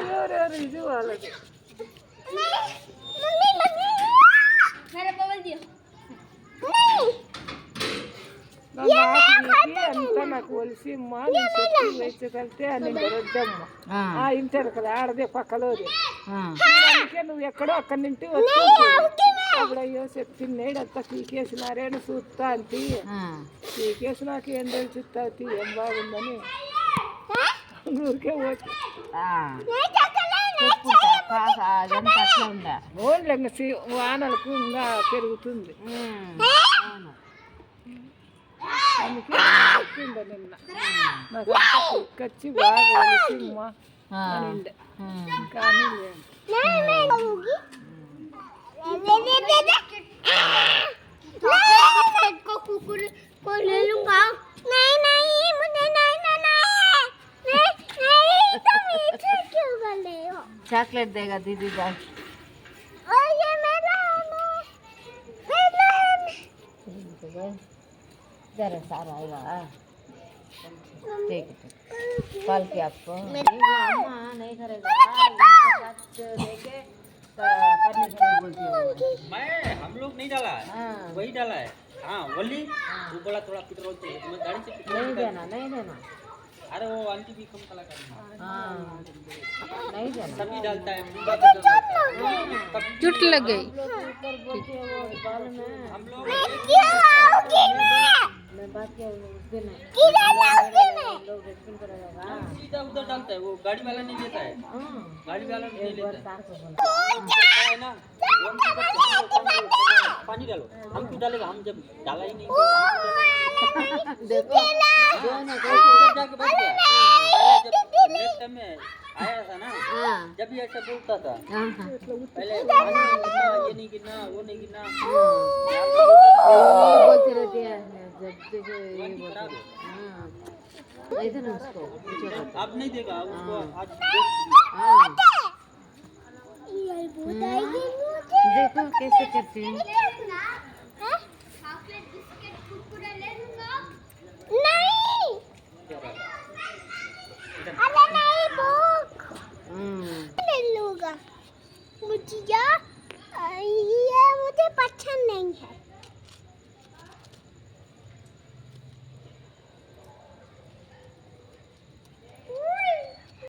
ఎవరెవరు ఇది వాళ్ళది అంతా నాకు ఒలిసి అమ్మా నేను చెట్టు వేసేదంటే నేను రొద్దమ్మ ఆ ఇంటారు కదా ఆడదే పక్కలోది అందుకే నువ్వు ఎక్కడో అక్కడి నుండి వచ్చి అప్పుడు అయ్యో చెప్తున్నాడు అంతా పీకేసినారేని చూస్తా అంతే పీకేసి నాకు ఏం తెలుసుతా ఏం బాగుందని ఊరికే వచ్చి ఓన్లే వానలకు ఇంకా పెరుగుతుంది అందుకే చెప్పిండ నిన్న నాకు అంతా కుక్కచ్చి బాగా ఒలిసిమ్మా అనిండే కానీ चॉकलेट देगा दीदी जान जरा सारा आएगा ठीक है कल के आपको अम्मा नहीं करेगा देखे करने के लिए बोलती हूँ मैं हम लोग नहीं डाला है वही डाला है हाँ वली वो बोला थोड़ा पेट्रोल चाहिए तो मैं गाड़ी से नहीं देना अरे वो आंटी भी कम कलाकार है नहीं देना सभी डालता है चुट लग गई हम लोग सीधा उधर डालता है वो गाड़ी वाला नहीं देता है गाड़ी वाला नहीं लेता है ना पानी डालो हम क्यों डालेगा हम जब डाला ही नहीं देखो जाके बैठ गया जब नेक्स्ट टाइम में आया था ना जब भी ऐसा बोलता था पहले ये नहीं गिरना वो नहीं गिरना बोलते रहते हैं जब देखो ये बोलते इधर उसको अब नहीं देगा उसको आज देखो कैसे करते हैं मुझे पसंद नहीं है।